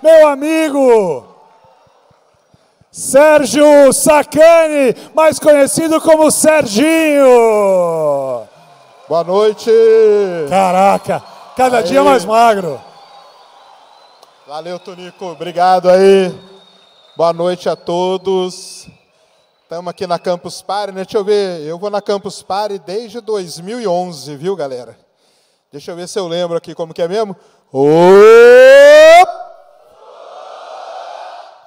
meu amigo Sérgio Sacani, mais conhecido como Serginho. Boa noite. Caraca, cada dia mais magro. Valeu, Tonico, obrigado aí. Boa noite a todos. Estamos aqui na Campus Party, né? Deixa eu ver, eu vou na Campus Party desde 2011, viu, galera? Deixa eu ver se eu lembro aqui como que é mesmo.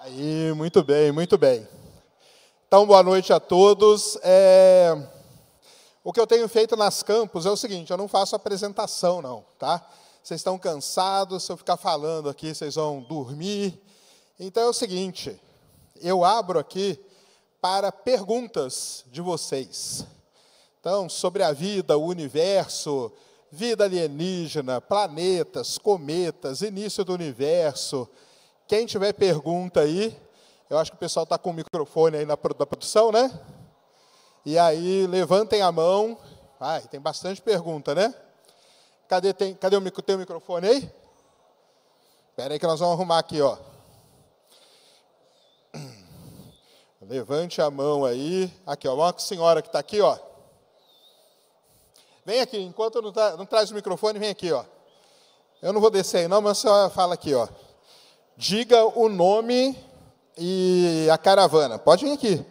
Aí, muito bem, muito bem. Então, boa noite a todos. O que eu tenho feito nas campus é o seguinte, eu não faço apresentação, não, tá? Vocês estão cansados, se eu ficar falando aqui, vocês vão dormir. Então, é o seguinte, eu abro aqui para perguntas de vocês. Então, sobre a vida, o universo, vida alienígena, planetas, cometas, início do universo. Quem tiver pergunta aí, eu acho que o pessoal está com o microfone aí da produção, né? E aí, levantem a mão. Ai, tem bastante pergunta, né? Cadê o microfone aí? Espera aí que nós vamos arrumar aqui, ó. Levante a mão aí. Aqui, ó, uma senhora que está aqui, ó. Vem aqui, enquanto não traz o microfone, vem aqui, ó. Eu não vou descer aí não, mas a senhora fala aqui, ó. Diga o nome e a caravana. Pode vir aqui.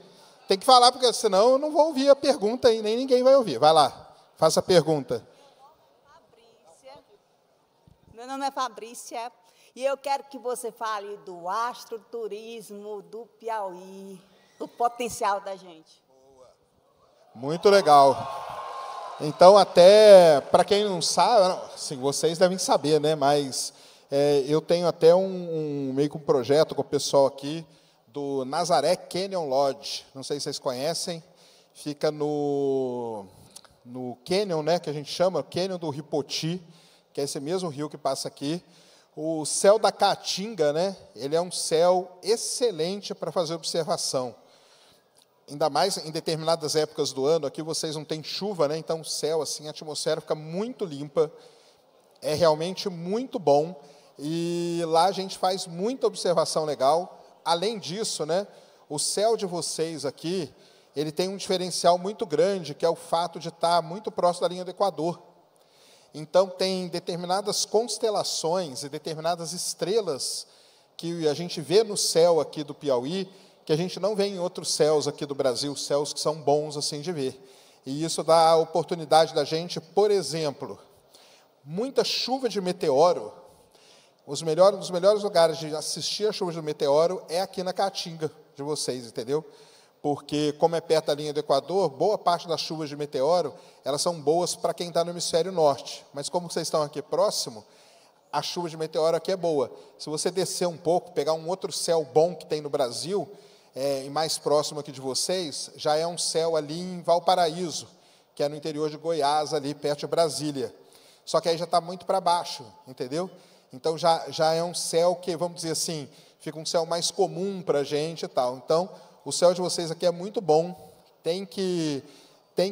Tem que falar, porque senão eu não vou ouvir a pergunta e nem ninguém vai ouvir. Vai lá, faça a pergunta. Meu nome é Fabrícia e eu quero que você fale do astroturismo do Piauí, o potencial da gente. Boa. Muito legal. Então, até, para quem não sabe, assim, vocês devem saber, né? Mas eu tenho até meio que um projeto com o pessoal aqui do Nazaré Canyon Lodge. Não sei se vocês conhecem. Fica no Canyon, né? Que a gente chama Canyon do Ripoti, que é esse mesmo rio que passa aqui. O céu da Caatinga, né? Ele é um céu excelente para fazer observação. Ainda mais em determinadas épocas do ano, aqui vocês não têm chuva, né? Então o céu, assim, a atmosfera fica muito limpa, é realmente muito bom, e lá a gente faz muita observação legal. Além disso, né, o céu de vocês aqui, ele tem um diferencial muito grande, que é o fato de estar muito próximo da linha do Equador. Então tem determinadas constelações e determinadas estrelas que a gente vê no céu aqui do Piauí, que a gente não vê em outros céus aqui do Brasil, céus que são bons assim de ver. E isso dá a oportunidade da gente, por exemplo, muita chuva de meteoro. Um dos melhores lugares de assistir a chuva de meteoro é aqui na Caatinga de vocês, entendeu? Porque, como é perto da linha do Equador, boa parte das chuvas de meteoro, elas são boas para quem está no hemisfério norte. Mas como vocês estão aqui próximo, a chuva de meteoro aqui é boa. Se você descer um pouco, pegar um outro céu bom que tem no Brasil, e mais próximo aqui de vocês, já é um céu ali em Valparaíso, que é no interior de Goiás, ali perto de Brasília. Só que aí já está muito para baixo, entendeu? Então já é um céu que, vamos dizer assim, fica um céu mais comum para a gente e tal. Então, o céu de vocês aqui é muito bom,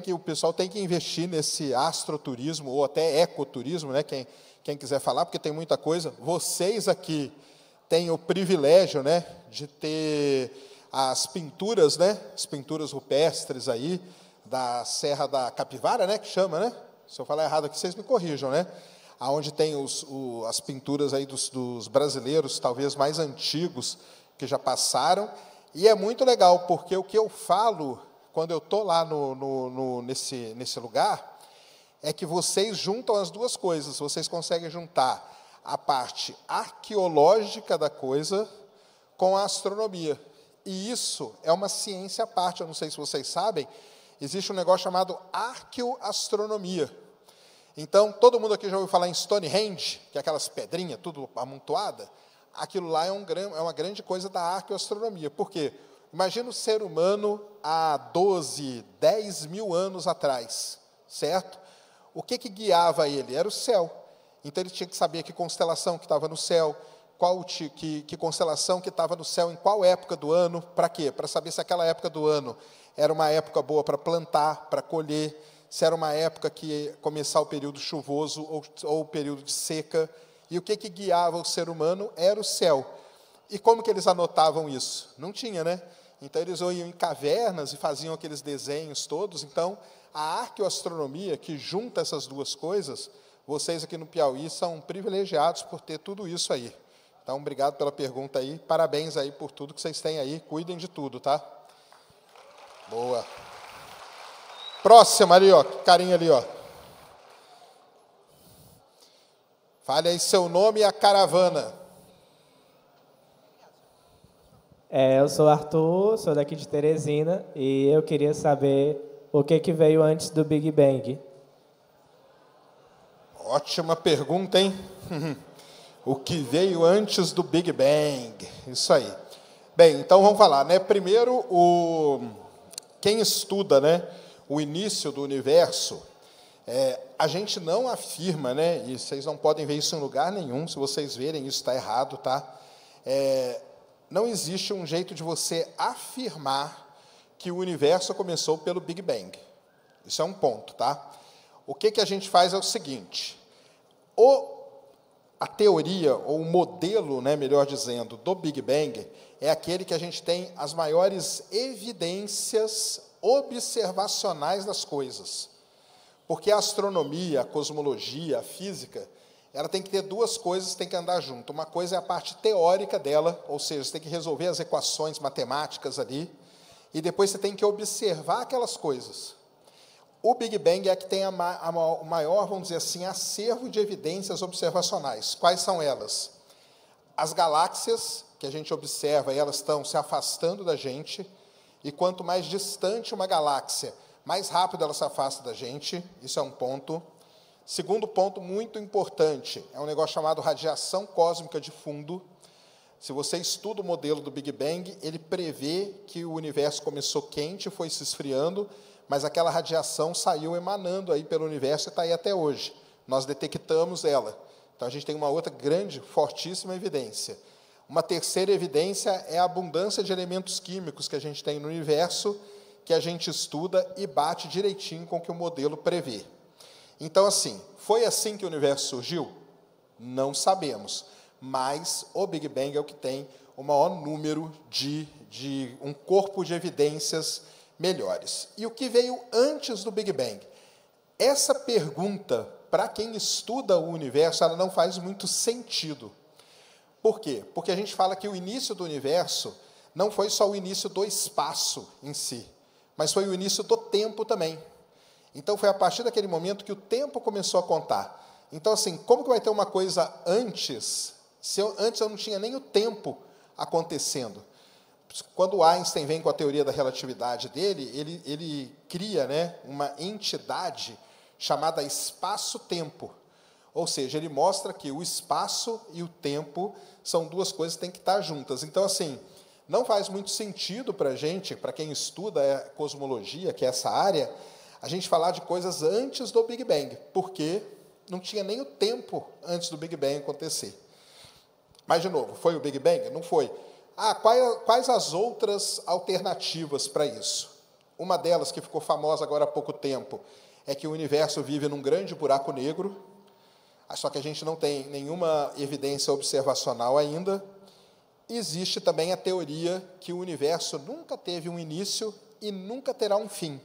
o pessoal tem que investir nesse astroturismo, ou até ecoturismo, né? Quem quiser falar, porque tem muita coisa. Vocês aqui têm o privilégio, né, de ter as pinturas, né, as pinturas rupestres aí, da Serra da Capivara, né, que chama, né? Se eu falar errado aqui, vocês me corrijam, né? Aonde tem as pinturas aí dos brasileiros, talvez mais antigos, que já passaram. E é muito legal, porque o que eu falo, quando eu estou lá nesse lugar, é que vocês juntam as duas coisas. Vocês conseguem juntar a parte arqueológica da coisa com a astronomia. E isso é uma ciência à parte, eu não sei se vocês sabem, existe um negócio chamado arqueoastronomia. Então, todo mundo aqui já ouviu falar em Stonehenge, que é aquelas pedrinhas, tudo amontoada. Aquilo lá é uma grande coisa da arqueoastronomia. Por quê? Imagina o ser humano há 12, 10 mil anos atrás, certo? O que guiava ele? Era o céu. Então, ele tinha que saber que constelação que estava no céu, que constelação que estava no céu, em qual época do ano, para quê? Para saber se aquela época do ano era uma época boa para plantar, para colher, se era uma época que ia começar o período chuvoso ou o período de seca. E o que guiava o ser humano era o céu. E como que eles anotavam isso? Não tinha, né? Então, eles iam em cavernas e faziam aqueles desenhos todos. Então, a arqueoastronomia, que junta essas duas coisas, vocês aqui no Piauí são privilegiados por ter tudo isso aí. Então, obrigado pela pergunta aí. Parabéns aí por tudo que vocês têm aí. Cuidem de tudo, tá? Boa. Próxima ali, ó. Carinha ali, ó. Fale aí seu nome e a caravana. Eu sou Arthur, sou daqui de Teresina, e eu queria saber o que veio antes do Big Bang. Ótima pergunta, hein? O que veio antes do Big Bang? Isso aí. Bem, então vamos falar, né? Primeiro, quem estuda, né, o início do universo, a gente não afirma, né? E vocês não podem ver isso em lugar nenhum. Se vocês verem, isso está errado, tá? Não existe um jeito de você afirmar que o universo começou pelo Big Bang. Isso é um ponto, tá? O que a gente faz é o seguinte: a teoria, ou o modelo, né, melhor dizendo, do Big Bang, é aquele que a gente tem as maiores evidências observacionais das coisas. Porque a astronomia, a cosmologia, a física, ela tem que ter duas coisas, tem que andar junto. Uma coisa é a parte teórica dela, ou seja, você tem que resolver as equações matemáticas ali, e depois você tem que observar aquelas coisas. O Big Bang é que tem o maior, vamos dizer assim, acervo de evidências observacionais. Quais são elas? As galáxias, que a gente observa, elas estão se afastando da gente, e quanto mais distante uma galáxia, mais rápido ela se afasta da gente. Isso é um ponto. Segundo ponto muito importante, é um negócio chamado radiação cósmica de fundo. Se você estuda o modelo do Big Bang, ele prevê que o universo começou quente, foi se esfriando, mas aquela radiação saiu emanando aí pelo universo e está aí até hoje. Nós detectamos ela. Então, a gente tem uma outra grande, fortíssima evidência. Uma terceira evidência é a abundância de elementos químicos que a gente tem no universo, que a gente estuda e bate direitinho com o que o modelo prevê. Então, assim, foi assim que o universo surgiu? Não sabemos, mas o Big Bang é o que tem o maior número de um corpo de evidências melhores. E o que veio antes do Big Bang? Essa pergunta, para quem estuda o universo, ela não faz muito sentido. Por quê? Porque a gente fala que o início do universo não foi só o início do espaço em si, mas foi o início do tempo também. Então, foi a partir daquele momento que o tempo começou a contar. Então, assim, como que vai ter uma coisa antes, se antes eu não tinha nem o tempo acontecendo? Quando Einstein vem com a teoria da relatividade dele, ele cria, né, uma entidade chamada espaço-tempo. Ou seja, ele mostra que o espaço e o tempo são duas coisas que têm que estar juntas. Então, assim, não faz muito sentido para a gente, para quem estuda a cosmologia, que é essa área, a gente falar de coisas antes do Big Bang, porque não tinha nem o tempo antes do Big Bang acontecer. Mas, de novo, foi o Big Bang? Não foi. Quais as outras alternativas para isso? Uma delas, que ficou famosa agora há pouco tempo, é que o universo vive num grande buraco negro, só que a gente não tem nenhuma evidência observacional ainda. Existe também a teoria que o universo nunca teve um início e nunca terá um fim.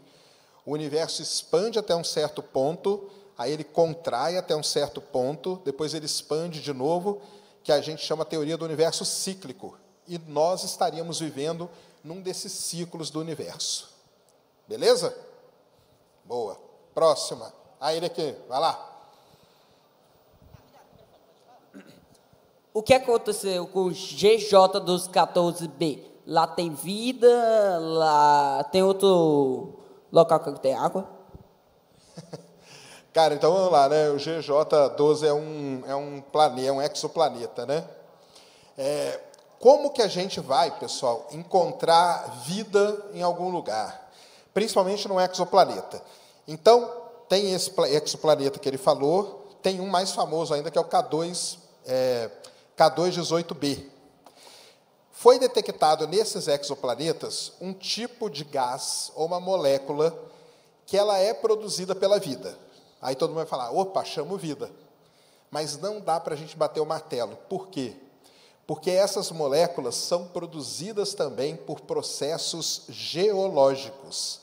O universo expande até um certo ponto, aí ele contrai até um certo ponto, depois ele expande de novo, que a gente chama a teoria do universo cíclico. E nós estaríamos vivendo num desses ciclos do universo. Beleza? Boa. Próxima. Aí ele aqui, vai lá. O que aconteceu com o GJ dos 14B? Lá tem vida, lá tem outro local que tem água? Cara, então vamos lá, né? O GJ12 é um exoplaneta, né? Como que a gente vai, pessoal, encontrar vida em algum lugar? Principalmente num exoplaneta. Então, tem esse exoplaneta que ele falou, tem um mais famoso ainda, que é o K218b. Foi detectado nesses exoplanetas um tipo de gás ou uma molécula que ela é produzida pela vida. Aí todo mundo vai falar, opa, chamo vida. Mas não dá para a gente bater o martelo. Por quê? Porque essas moléculas são produzidas também por processos geológicos.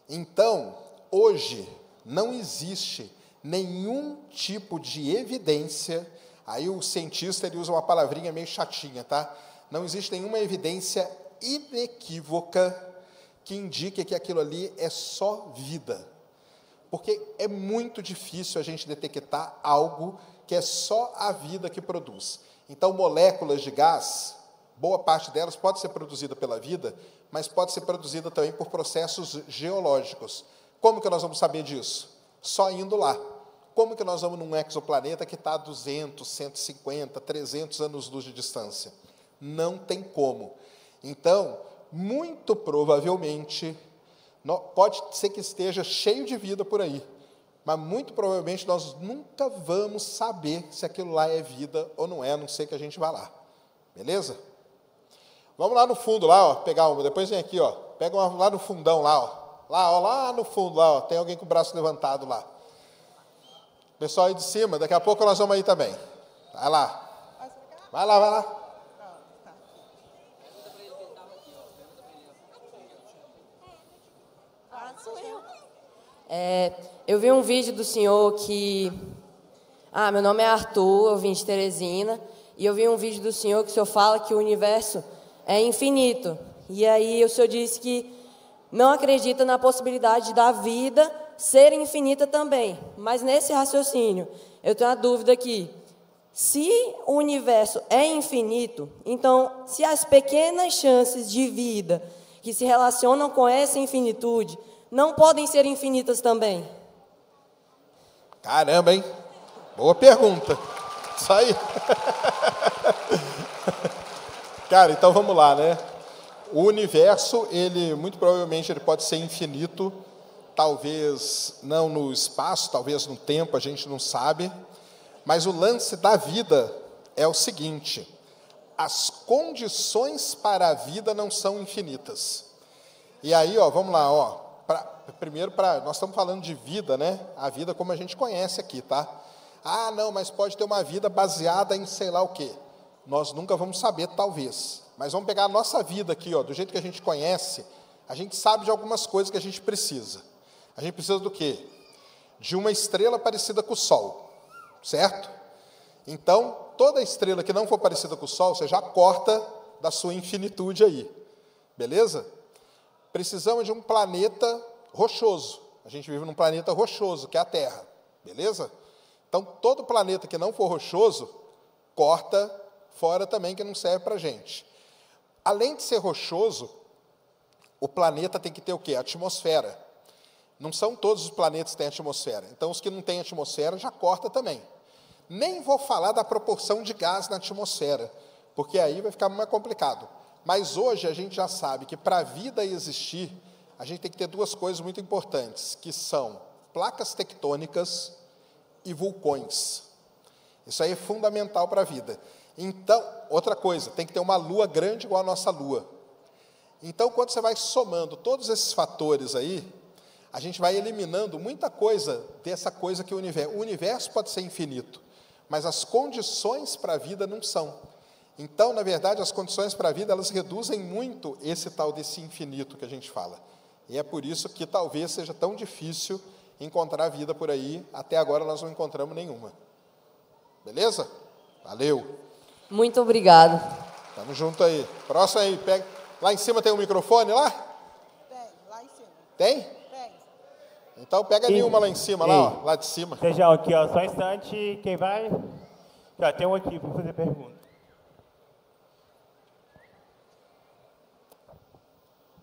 Então, hoje, não existe nenhum tipo de evidência, aí o cientista ele usa uma palavrinha meio chatinha, tá? Não existe nenhuma evidência inequívoca que indique que aquilo ali é só vida. Porque é muito difícil a gente detectar algo que é só a vida que produz. Então, moléculas de gás, boa parte delas pode ser produzida pela vida, mas pode ser produzida também por processos geológicos. Como que nós vamos saber disso? Só indo lá. Como que nós vamos num exoplaneta que está a 200, 150, 300 anos-luz de distância? Não tem como. Então, muito provavelmente, pode ser que esteja cheio de vida por aí, mas muito provavelmente nós nunca vamos saber se aquilo lá é vida ou não é, a não ser que a gente vá lá. Beleza? Vamos lá no fundo, lá, ó, pegar uma. Depois vem aqui, ó. Pega uma lá no fundão, lá, ó. Lá no fundo, lá, ó. Tem alguém com o braço levantado lá. Pessoal aí de cima, daqui a pouco nós vamos aí também. Vai lá. Vai lá, vai lá. Eu vi um vídeo do senhor que... meu nome é Arthur, eu vim de Teresina, e eu vi um vídeo do senhor que o senhor fala que o universo é infinito. E aí o senhor disse que não acredita na possibilidade da vida ser infinita também. Mas nesse raciocínio, eu tenho uma dúvida aqui. Se o universo é infinito, então, se as pequenas chances de vida que se relacionam com essa infinitude não podem ser infinitas também? Caramba, hein? Boa pergunta. Isso aí. Cara, então vamos lá, né? O universo, muito provavelmente, ele pode ser infinito, talvez não no espaço, talvez no tempo, a gente não sabe, mas o lance da vida é o seguinte: as condições para a vida não são infinitas. E aí, ó, vamos lá, ó. Nós estamos falando de vida, né? A vida como a gente conhece aqui, tá? Não, mas pode ter uma vida baseada em sei lá o quê. Nós nunca vamos saber, talvez. Mas vamos pegar a nossa vida aqui, ó, do jeito que a gente conhece, a gente sabe de algumas coisas que a gente precisa. A gente precisa do quê? De uma estrela parecida com o Sol, certo? Então, toda estrela que não for parecida com o Sol, você já corta da sua infinitude aí, beleza? Precisamos de um planeta rochoso. A gente vive num planeta rochoso, que é a Terra, beleza? Então, todo planeta que não for rochoso, corta fora também, que não serve para a gente. Além de ser rochoso, o planeta tem que ter o quê? Atmosfera. Não são todos os planetas que têm atmosfera. Então, os que não têm atmosfera, já corta também. Nem vou falar da proporção de gás na atmosfera, porque aí vai ficar mais complicado. Mas hoje a gente já sabe que para a vida existir, a gente tem que ter duas coisas muito importantes, que são placas tectônicas e vulcões. Isso aí é fundamental para a vida. Então, outra coisa, tem que ter uma lua grande igual a nossa lua. Então, quando você vai somando todos esses fatores aí, a gente vai eliminando muita coisa dessa coisa que o universo pode ser infinito, mas as condições para a vida não são. Então, na verdade, as condições para a vida, elas reduzem muito esse tal desse infinito que a gente fala. E é por isso que talvez seja tão difícil encontrar vida por aí. Até agora nós não encontramos nenhuma. Beleza? Valeu. Muito obrigado. Tamo junto aí. Próximo aí, pega. Lá em cima tem um microfone lá? Tem, lá em cima. Tem? Tem. Então pega ali uma lá em cima, lá, ó, lá de cima. Sejam aqui, ó, só um instante. Quem vai? Já tem um aqui para fazer pergunta.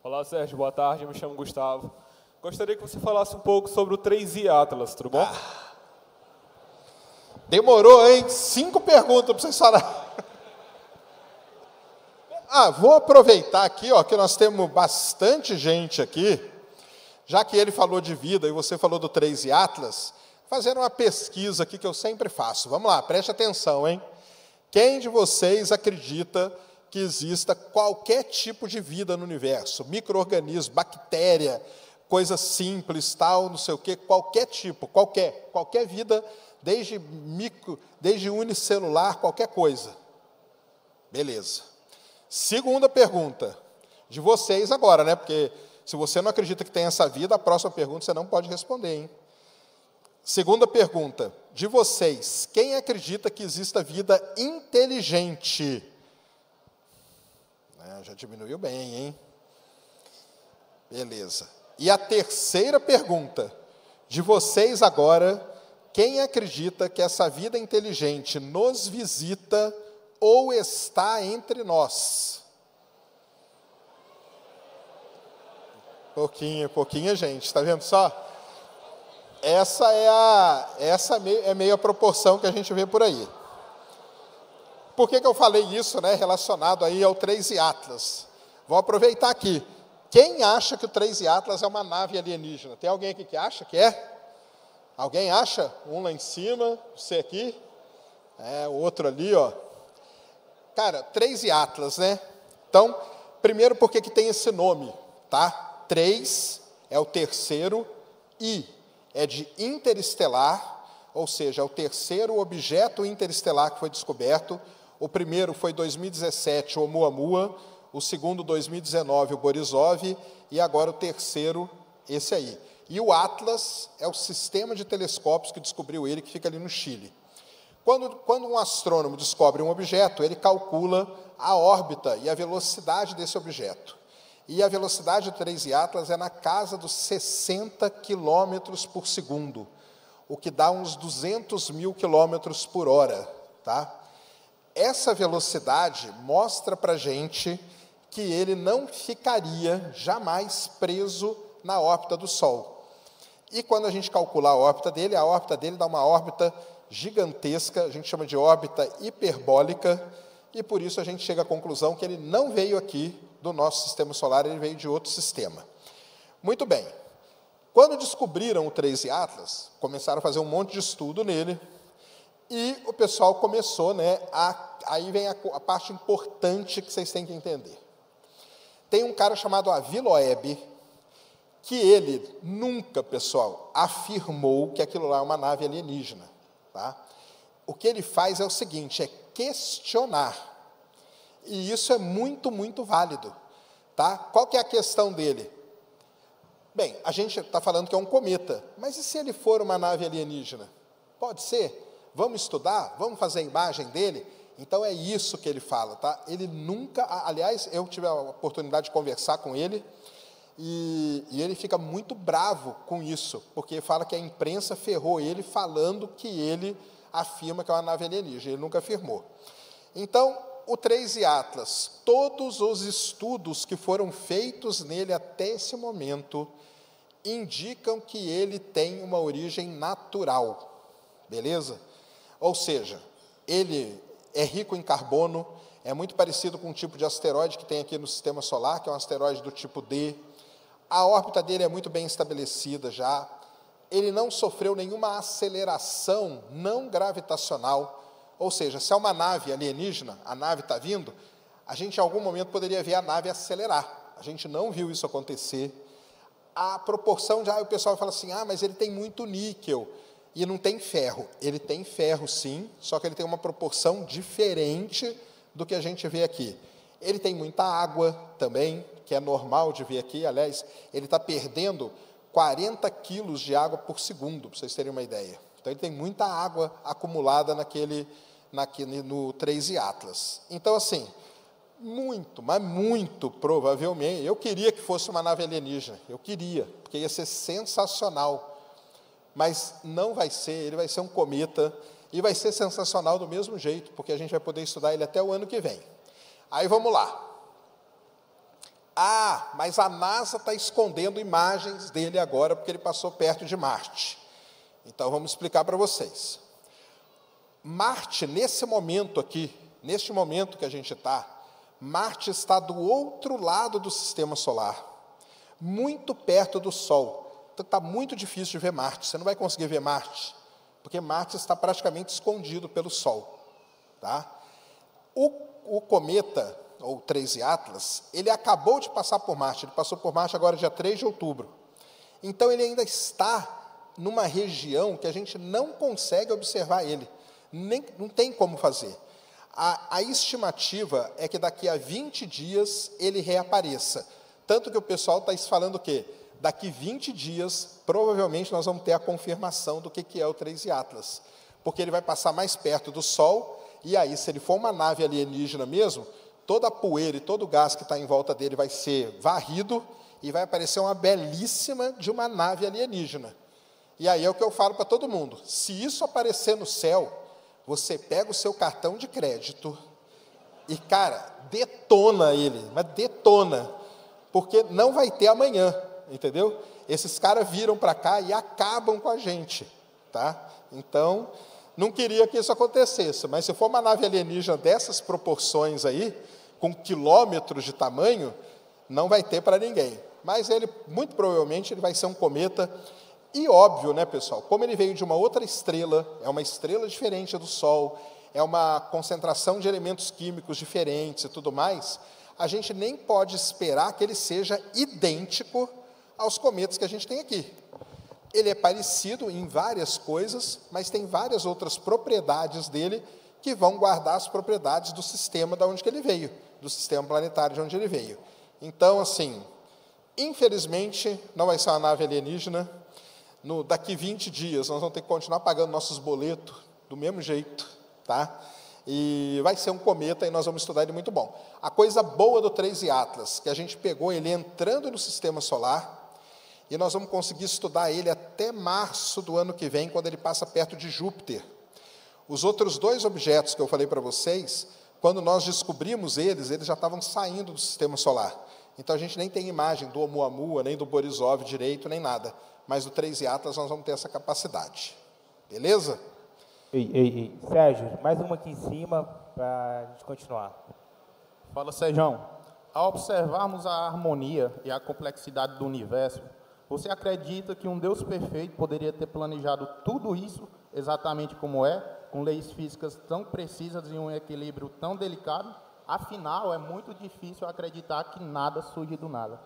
Olá, Sérgio, boa tarde, me chamo Gustavo. Gostaria que você falasse um pouco sobre o 3i Atlas, tudo bom? Demorou, hein? 5 perguntas para vocês falarem. Vou aproveitar aqui, ó, que nós temos bastante gente aqui, já que ele falou de vida e você falou do 3i Atlas, fazer uma pesquisa aqui que eu sempre faço. Vamos lá, preste atenção, hein? Quem de vocês acredita que exista qualquer tipo de vida no universo? Micro-organismo, bactéria, coisa simples, tal, não sei o quê, qualquer tipo, qualquer vida, desde unicelular, qualquer coisa. Beleza. Segunda pergunta, de vocês agora, né? Porque se você não acredita que tem essa vida, a próxima pergunta você não pode responder, hein? Segunda pergunta, de vocês, quem acredita que exista vida inteligente? Já diminuiu bem, hein? Beleza. E a terceira pergunta, de vocês agora, quem acredita que essa vida inteligente nos visita ou está entre nós? Pouquinho, gente, está vendo só? Essa é meio a proporção que a gente vê por aí. Por que eu falei isso, né, relacionado aí ao 3i Atlas? Vou aproveitar aqui. Quem acha que o 3i Atlas é uma nave alienígena? Tem alguém aqui que acha que é? Alguém acha? Um lá em cima, você aqui. O outro ali, ó. Cara, 3i Atlas, né? Então, primeiro, por que tem esse nome, tá? 3 é o terceiro, I é de interestelar, ou seja, é o terceiro objeto interestelar que foi descoberto. O primeiro foi 2017, o Oumuamua, o segundo 2019, o Borisov, e agora o terceiro, esse aí. E o Atlas é o sistema de telescópios que descobriu ele, que fica ali no Chile. Quando um astrônomo descobre um objeto, ele calcula a órbita e a velocidade desse objeto. E a velocidade do 3i Atlas é na casa dos 60 quilômetros por segundo, o que dá uns 200 mil quilômetros por hora. Tá? Essa velocidade mostra para a gente que ele não ficaria jamais preso na órbita do Sol. E quando a gente calcula a órbita dele dá uma órbita gigantesca, a gente chama de órbita hiperbólica, e por isso a gente chega à conclusão que ele não veio aqui do nosso sistema solar, ele veio de outro sistema. Muito bem. Quando descobriram o 3i Atlas, começaram a fazer um monte de estudo nele, e o pessoal começou, né, aí vem a parte importante que vocês têm que entender. Tem um cara chamado Avi Loeb, que ele nunca, pessoal, afirmou que aquilo lá é uma nave alienígena. Tá? O que ele faz é o seguinte, é questionar. E isso é muito, muito válido. Tá? Qual que é a questão dele? Bem, a gente está falando que é um cometa, mas e se ele for uma nave alienígena? Pode ser? Vamos estudar? Vamos fazer a imagem dele? Então, é isso que ele fala. Tá? Ele nunca... Aliás, eu tive a oportunidade de conversar com ele, e ele fica muito bravo com isso, porque fala que a imprensa ferrou ele falando que ele afirma que é uma nave alienígena. Ele nunca afirmou. Então, o 3i Atlas, todos os estudos que foram feitos nele até esse momento, indicam que ele tem uma origem natural. Beleza? Ou seja, ele é rico em carbono, é muito parecido com um tipo de asteroide que tem aqui no Sistema Solar, que é um asteroide do tipo D. A órbita dele é muito bem estabelecida já. Ele não sofreu nenhuma aceleração não gravitacional. Ou seja, se é uma nave alienígena, a nave está vindo, a gente em algum momento poderia ver a nave acelerar. A gente não viu isso acontecer. A proporção de... o pessoal fala assim, mas ele tem muito níquel e não tem ferro. Ele tem ferro, sim, só que ele tem uma proporção diferente do que a gente vê aqui. Ele tem muita água também, que é normal de ver aqui. Aliás, ele está perdendo 40 quilos de água por segundo, para vocês terem uma ideia. Então, ele tem muita água acumulada no 3i Atlas. Então, assim, muito, mas muito provavelmente, eu queria que fosse uma nave alienígena, eu queria, porque ia ser sensacional, mas não vai ser, ele vai ser um cometa, e vai ser sensacional do mesmo jeito, porque a gente vai poder estudar ele até o ano que vem. Aí, vamos lá. Mas a NASA está escondendo imagens dele agora, porque ele passou perto de Marte. Então, vamos explicar para vocês. Marte, nesse momento aqui, neste momento que a gente está, Marte está do outro lado do Sistema Solar, muito perto do Sol. Então, está muito difícil de ver Marte. Você não vai conseguir ver Marte, porque Marte está praticamente escondido pelo Sol. Tá? O cometa, ou 3i Atlas, ele acabou de passar por Marte. Ele passou por Marte agora, dia 3 de outubro. Então, ele ainda está numa região que a gente não consegue observar ele. Não tem como fazer. A estimativa é que daqui a 20 dias ele reapareça. Tanto que o pessoal está falando o quê? Daqui 20 dias, provavelmente, nós vamos ter a confirmação do que é o 3 Atlas. Porque ele vai passar mais perto do Sol, e aí, se ele for uma nave alienígena mesmo, toda a poeira e todo o gás que está em volta dele vai ser varrido, e vai aparecer uma belíssima de uma nave alienígena. E aí é o que eu falo para todo mundo. Se isso aparecer no céu, você pega o seu cartão de crédito e, cara, detona ele, mas detona, porque não vai ter amanhã, entendeu? Esses caras viram para cá e acabam com a gente, tá? Então, não queria que isso acontecesse, mas se for uma nave alienígena dessas proporções aí, com quilômetros de tamanho, não vai ter para ninguém. Mas ele, muito provavelmente, ele vai ser um cometa. E óbvio, né, pessoal, como ele veio de uma outra estrela, é uma estrela diferente do Sol, é uma concentração de elementos químicos diferentes e tudo mais, a gente nem pode esperar que ele seja idêntico aos cometas que a gente tem aqui. Ele é parecido em várias coisas, mas tem várias outras propriedades dele que vão guardar as propriedades do sistema de onde que ele veio, do sistema planetário de onde ele veio. Então, assim, infelizmente, não vai ser uma nave alienígena. Daqui 20 dias, nós vamos ter que continuar pagando nossos boletos do mesmo jeito, tá? E vai ser um cometa e nós vamos estudar ele muito bom. A coisa boa do 3 Atlas, que a gente pegou ele entrando no sistema solar, e nós vamos conseguir estudar ele até março do ano que vem, quando ele passa perto de Júpiter. Os outros 2 objetos que eu falei para vocês, quando nós descobrimos eles já estavam saindo do sistema solar. Então, a gente nem tem imagem do Oumuamua, nem do Borisov direito, nem nada. Mas do 3 Atlas nós vamos ter essa capacidade. Beleza? Ei. Sérgio, mais uma aqui em cima para a gente continuar. Fala, Sérgio. Ao observarmos a harmonia e a complexidade do universo, você acredita que um Deus perfeito poderia ter planejado tudo isso exatamente como é, com leis físicas tão precisas e um equilíbrio tão delicado? Afinal, é muito difícil acreditar que nada surge do nada.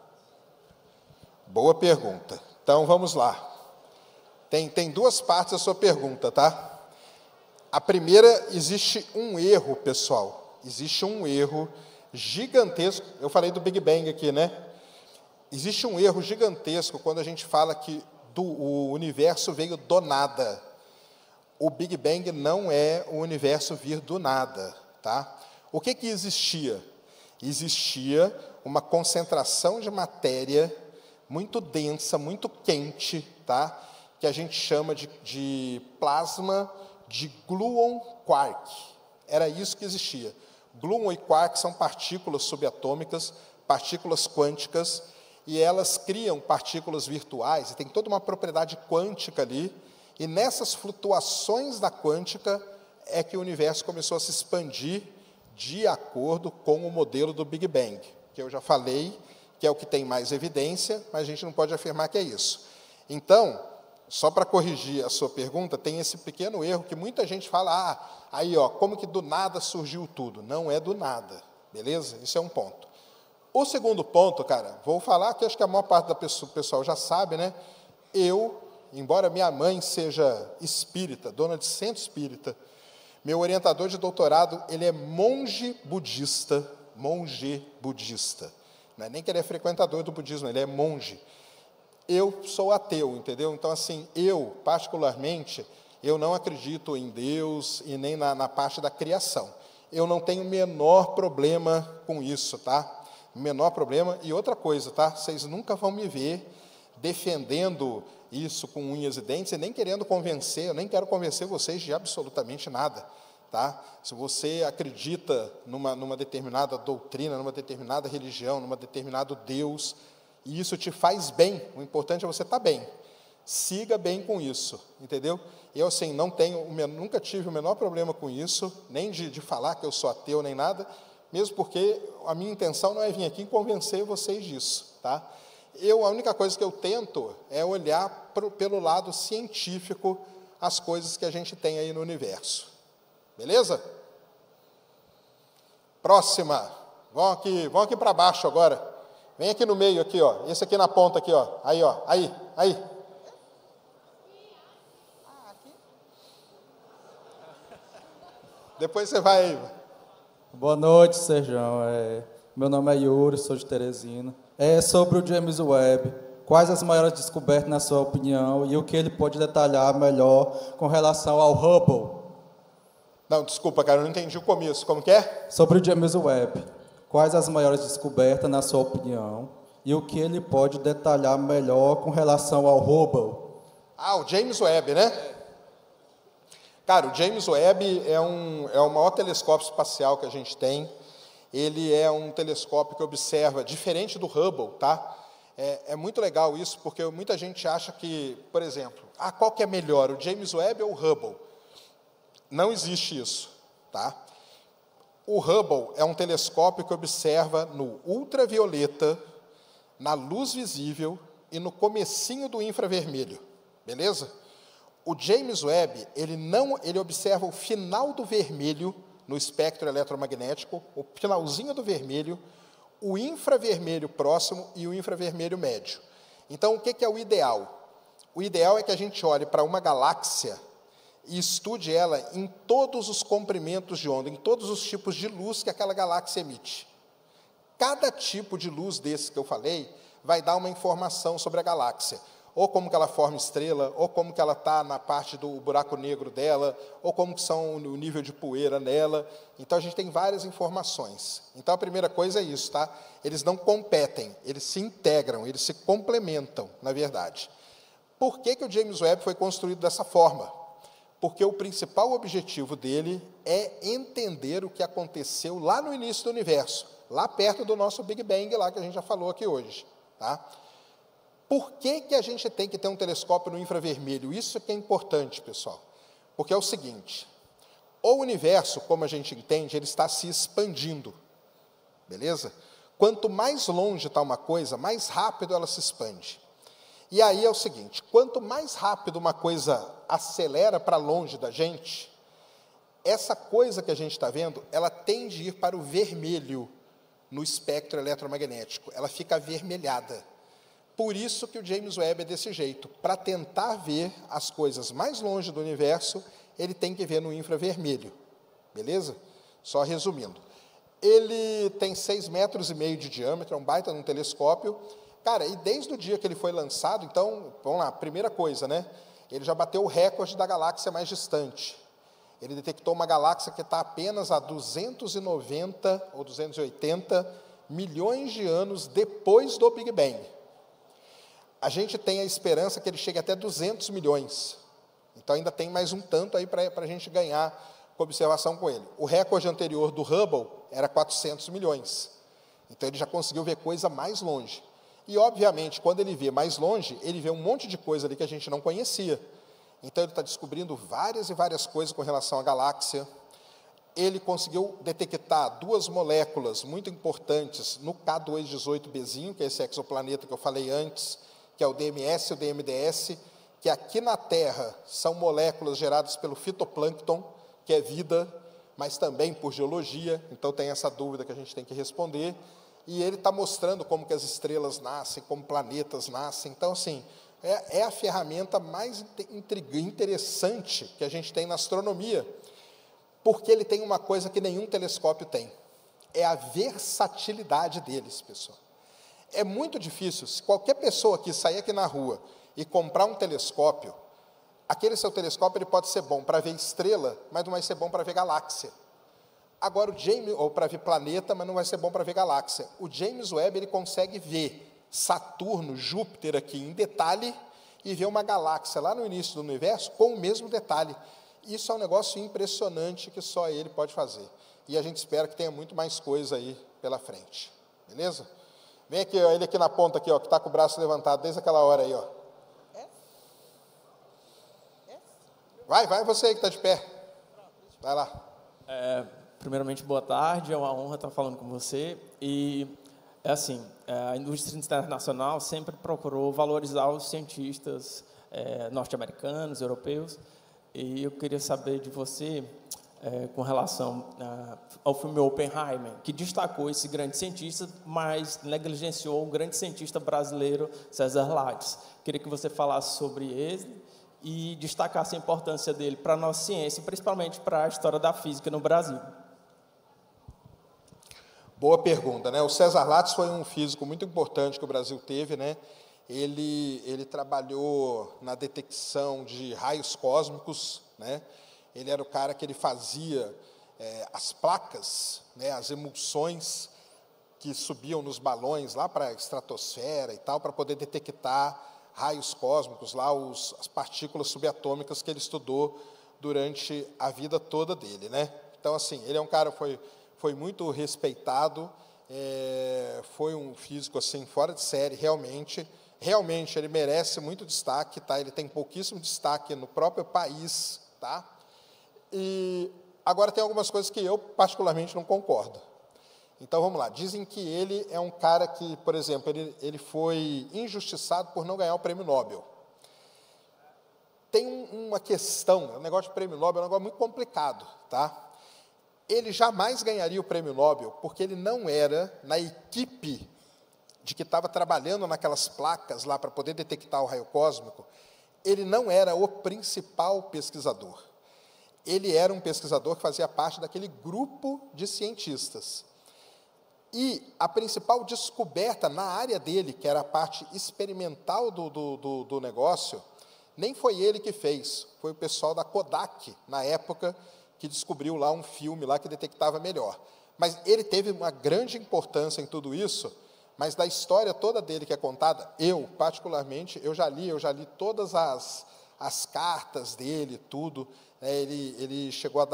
Boa pergunta. Então, vamos lá. Tem 2 partes a sua pergunta, tá? A primeira, existe um erro, pessoal. Existe um erro gigantesco. Eu falei do Big Bang aqui, né? Existe um erro gigantesco quando a gente fala que o universo veio do nada. O Big Bang não é o universo vir do nada, tá? O que existia? Existia uma concentração de matéria muito densa, muito quente, tá? Que a gente chama de plasma de gluon quark. Era isso que existia. Gluon e quark são partículas subatômicas, partículas quânticas, e elas criam partículas virtuais, e tem toda uma propriedade quântica ali, e nessas flutuações da quântica é que o universo começou a se expandir de acordo com o modelo do Big Bang, que eu já falei, que é o que tem mais evidência, mas a gente não pode afirmar que é isso. Então, só para corrigir a sua pergunta, tem esse pequeno erro que muita gente fala, aí, ó, como que do nada surgiu tudo? Não é do nada, beleza? Isso é um ponto. O segundo ponto, cara, vou falar que acho que a maior parte do pessoal já sabe, né? Eu, embora minha mãe seja espírita, dona de centro espírita, meu orientador de doutorado, ele é monge budista. Não é nem que ele é frequentador do budismo, ele é monge. Eu sou ateu, entendeu? Então, assim, eu, particularmente, eu não acredito em Deus e nem na parte da criação. Eu não tenho o menor problema com isso, tá? O menor problema. E outra coisa, tá? Vocês nunca vão me ver defendendo isso com unhas e dentes e nem querendo convencer, eu nem quero convencer vocês de absolutamente nada. Tá? Se você acredita numa determinada doutrina, numa determinada religião, num determinado Deus, e isso te faz bem, o importante é você estar bem. Siga bem com isso, entendeu? Eu, assim, nunca tive o menor problema com isso, nem de falar que eu sou ateu, nem nada, mesmo porque a minha intenção não é vir aqui convencer vocês disso, tá? A única coisa que eu tento é olhar pelo lado científico as coisas que a gente tem aí no universo. Beleza? Próxima. Vão aqui para baixo agora. Vem aqui no meio, aqui, ó. Esse aqui na ponta, aqui, ó. Aí, ó. Aí. Depois você vai. Boa noite, Serjão. Meu nome é Yuri, sou de Teresina. É sobre o James Webb. Quais as maiores descobertas, na sua opinião, e o que ele pode detalhar melhor com relação ao Hubble? Não, desculpa, cara, eu não entendi o começo. Como que é? Sobre o James Webb. Quais as maiores descobertas, na sua opinião, e o que ele pode detalhar melhor com relação ao Hubble? Ah, o James Webb, né? Cara, o James Webb é o maior telescópio espacial que a gente tem. Ele é um telescópio que observa, diferente do Hubble, tá? É muito legal isso, porque muita gente acha que, por exemplo, qual que é melhor, o James Webb ou o Hubble? Não existe isso, tá? O Hubble é um telescópio que observa no ultravioleta, na luz visível e no comecinho do infravermelho, beleza? O James Webb, ele observa o final do vermelho no espectro eletromagnético, o finalzinho do vermelho, o infravermelho próximo e o infravermelho médio. Então, o que é o ideal? O ideal é que a gente olhe para uma galáxia e estude ela em todos os comprimentos de onda, em todos os tipos de luz que aquela galáxia emite. Cada tipo de luz desse que eu falei vai dar uma informação sobre a galáxia. Ou como que ela forma estrela, ou como que ela está na parte do buraco negro dela, ou como que são o nível de poeira nela. Então, a gente tem várias informações. Então, a primeira coisa é isso, tá? Eles não competem, eles se integram, eles se complementam, na verdade. Por que o James Webb foi construído dessa forma? Porque o principal objetivo dele é entender o que aconteceu lá no início do universo, lá perto do nosso Big Bang, lá que a gente já falou aqui hoje, tá? Por que a gente tem que ter um telescópio no infravermelho? Isso que é importante, pessoal. Porque é o seguinte, o universo, como a gente entende, ele está se expandindo, beleza? Quanto mais longe está uma coisa, mais rápido ela se expande. E aí é o seguinte, quanto mais rápido uma coisa acelera para longe da gente, essa coisa que a gente está vendo, ela tende a ir para o vermelho no espectro eletromagnético, ela fica avermelhada. Por isso que o James Webb é desse jeito. Para tentar ver as coisas mais longe do universo, ele tem que ver no infravermelho. Beleza? Só resumindo. Ele tem 6,5 metros de diâmetro, é um baita num telescópio. Cara, e desde o dia que ele foi lançado, então, vamos lá, primeira coisa, né? Ele já bateu o recorde da galáxia mais distante. Ele detectou uma galáxia que está apenas a 290 ou 280 milhões de anos depois do Big Bang. A gente tem a esperança que ele chegue até 200 milhões. Então, ainda tem mais um tanto aí para a gente ganhar com observação com ele. O recorde anterior do Hubble era 400 milhões. Então, ele já conseguiu ver coisa mais longe. E, obviamente, quando ele vê mais longe, ele vê um monte de coisa ali que a gente não conhecia. Então, ele está descobrindo várias e várias coisas com relação à galáxia. Ele conseguiu detectar 2 moléculas muito importantes no K218bzinho, que é esse exoplaneta que eu falei antes, que é o DMS e o DMDS, que aqui na Terra são moléculas geradas pelo fitoplâncton, que é vida, mas também por geologia, então tem essa dúvida que a gente tem que responder, e ele está mostrando como que as estrelas nascem, como planetas nascem, então, assim, é a ferramenta mais interessante que a gente tem na astronomia, porque ele tem uma coisa que nenhum telescópio tem, é a versatilidade deles, pessoal. É muito difícil, se qualquer pessoa que sair aqui na rua e comprar um telescópio, aquele seu telescópio ele pode ser bom para ver estrela, mas não vai ser bom para ver galáxia. Agora, ou para ver planeta, mas não vai ser bom para ver galáxia. O James Webb ele consegue ver Saturno, Júpiter aqui em detalhe e ver uma galáxia lá no início do universo com o mesmo detalhe. Isso é um negócio impressionante que só ele pode fazer. E a gente espera que tenha muito mais coisa aí pela frente. Beleza? Vem aqui, ó, ele aqui na ponta, aqui, ó, que está com o braço levantado desde aquela hora aí. Ó. Vai você aí que está de pé. Vai lá. Primeiramente, boa tarde, é uma honra estar falando com você. E, a indústria internacional sempre procurou valorizar os cientistas norte-americanos, europeus. E eu queria saber de você, com relação ao filme Oppenheimer, que destacou esse grande cientista, mas negligenciou um grande cientista brasileiro, César Lattes. Queria que você falasse sobre ele e destacasse a importância dele para a nossa ciência, principalmente para a história da física no Brasil. Boa pergunta, né? O César Lattes foi um físico muito importante que o Brasil teve, né? Ele trabalhou na detecção de raios cósmicos, né? Ele era o cara que ele fazia as placas, né? As emulsões que subiam nos balões lá para a estratosfera e tal, para poder detectar raios cósmicos, lá as partículas subatômicas que ele estudou durante a vida toda dele, né? Então, assim, ele é um cara que foi muito respeitado, foi um físico assim fora de série, realmente ele merece muito destaque, tá? Ele tem pouquíssimo destaque no próprio país, tá? E agora tem algumas coisas que eu particularmente não concordo. Então vamos lá. Dizem que ele é um cara que, por exemplo, ele foi injustiçado por não ganhar o Prêmio Nobel. Tem uma questão, o negócio de Prêmio Nobel é um negócio muito complicado, tá? Ele jamais ganharia o Prêmio Nobel, porque ele não era, na equipe de que estava trabalhando naquelas placas lá para poder detectar o raio cósmico, ele não era o principal pesquisador. Ele era um pesquisador que fazia parte daquele grupo de cientistas. E a principal descoberta na área dele, que era a parte experimental do negócio, nem foi ele que fez, foi o pessoal da Kodak, na época, que descobriu lá um filme lá que detectava melhor. Mas ele teve uma grande importância em tudo isso, mas da história toda dele que é contada, eu, particularmente, eu já li todas as cartas dele, tudo. Ele chegou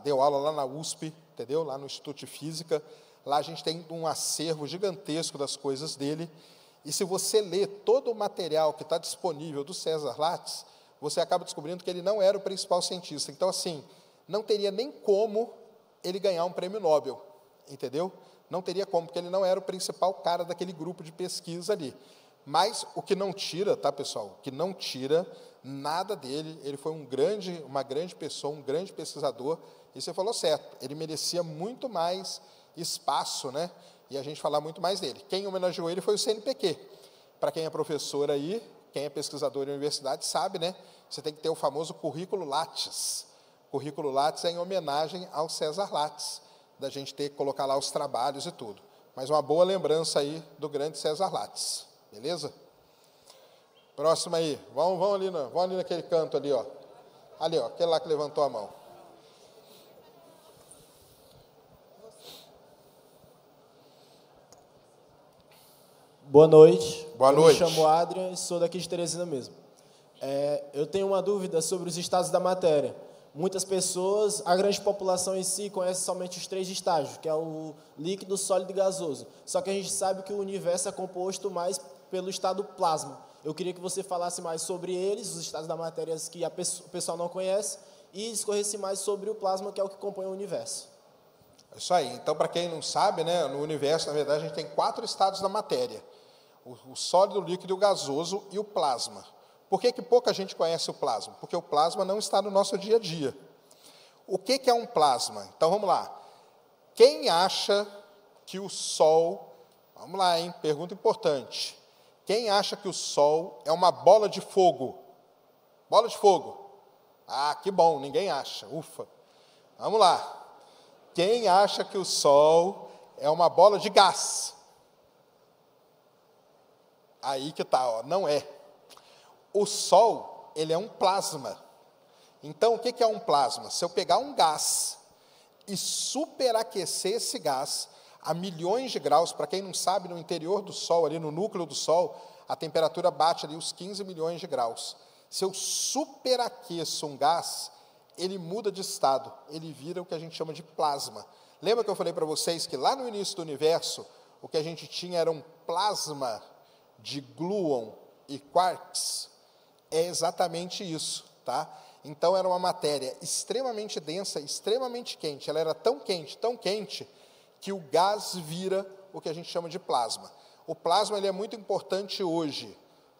deu aula lá na USP, entendeu? Lá no Instituto de Física. Lá a gente tem um acervo gigantesco das coisas dele. E se você lê todo o material que está disponível do César Lattes, você acaba descobrindo que ele não era o principal cientista. Então, assim, não teria nem como ele ganhar um prêmio Nobel, entendeu? Não teria como, porque ele não era o principal cara daquele grupo de pesquisa ali. Mas o que não tira, tá, pessoal? O que não tira nada dele, ele foi uma grande pessoa, um grande pesquisador, e você falou certo, ele merecia muito mais espaço, né? E a gente falar muito mais dele. Quem homenageou ele foi o CNPq. Para quem é professor aí, quem é pesquisador em universidade, sabe, né? Você tem que ter o famoso currículo Lattes. O currículo Lattes é em homenagem ao César Lattes, da gente ter que colocar lá os trabalhos e tudo. Mas uma boa lembrança aí do grande César Lattes. Beleza? Próximo aí. Vamos ali naquele canto ali, ó. Ali, ó, aquele lá que levantou a mão. Boa noite. Boa noite. Eu me chamo Adrian e sou daqui de Teresina mesmo. Eu tenho uma dúvida sobre os estados da matéria. Muitas pessoas, a grande população em si, conhece somente os 3 estágios, que é o líquido, sólido e gasoso. Só que a gente sabe que o universo é composto mais pelo estado plasma. Eu queria que você falasse mais sobre eles, os estados da matéria que o pessoal não conhece, e discorresse mais sobre o plasma, que é o que compõe o universo. É isso aí. Então, para quem não sabe, né, no universo, na verdade, a gente tem 4 estados da matéria. O sólido, o líquido, o gasoso e o plasma. Por que pouca gente conhece o plasma? Porque o plasma não está no nosso dia a dia. O que é um plasma? Então, vamos lá. Quem acha que o Sol... Vamos lá, hein? Pergunta importante. Quem acha que o Sol é uma bola de fogo? Bola de fogo. Ah, que bom, ninguém acha. Ufa. Vamos lá. Quem acha que o Sol é uma bola de gás? Aí que tá, ó, não é. O Sol, ele é um plasma. Então, o que é um plasma? Se eu pegar um gás e superaquecer esse gás a milhões de graus, para quem não sabe, no interior do Sol, ali no núcleo do Sol, a temperatura bate ali os 15 milhões de graus. Se eu superaqueço um gás, ele muda de estado, ele vira o que a gente chama de plasma. Lembra que eu falei para vocês que lá no início do universo, o que a gente tinha era um plasma de gluon e quarks? É exatamente isso, tá? Então, era uma matéria extremamente densa, extremamente quente. Ela era tão quente, que o gás vira o que a gente chama de plasma. O plasma ele é muito importante hoje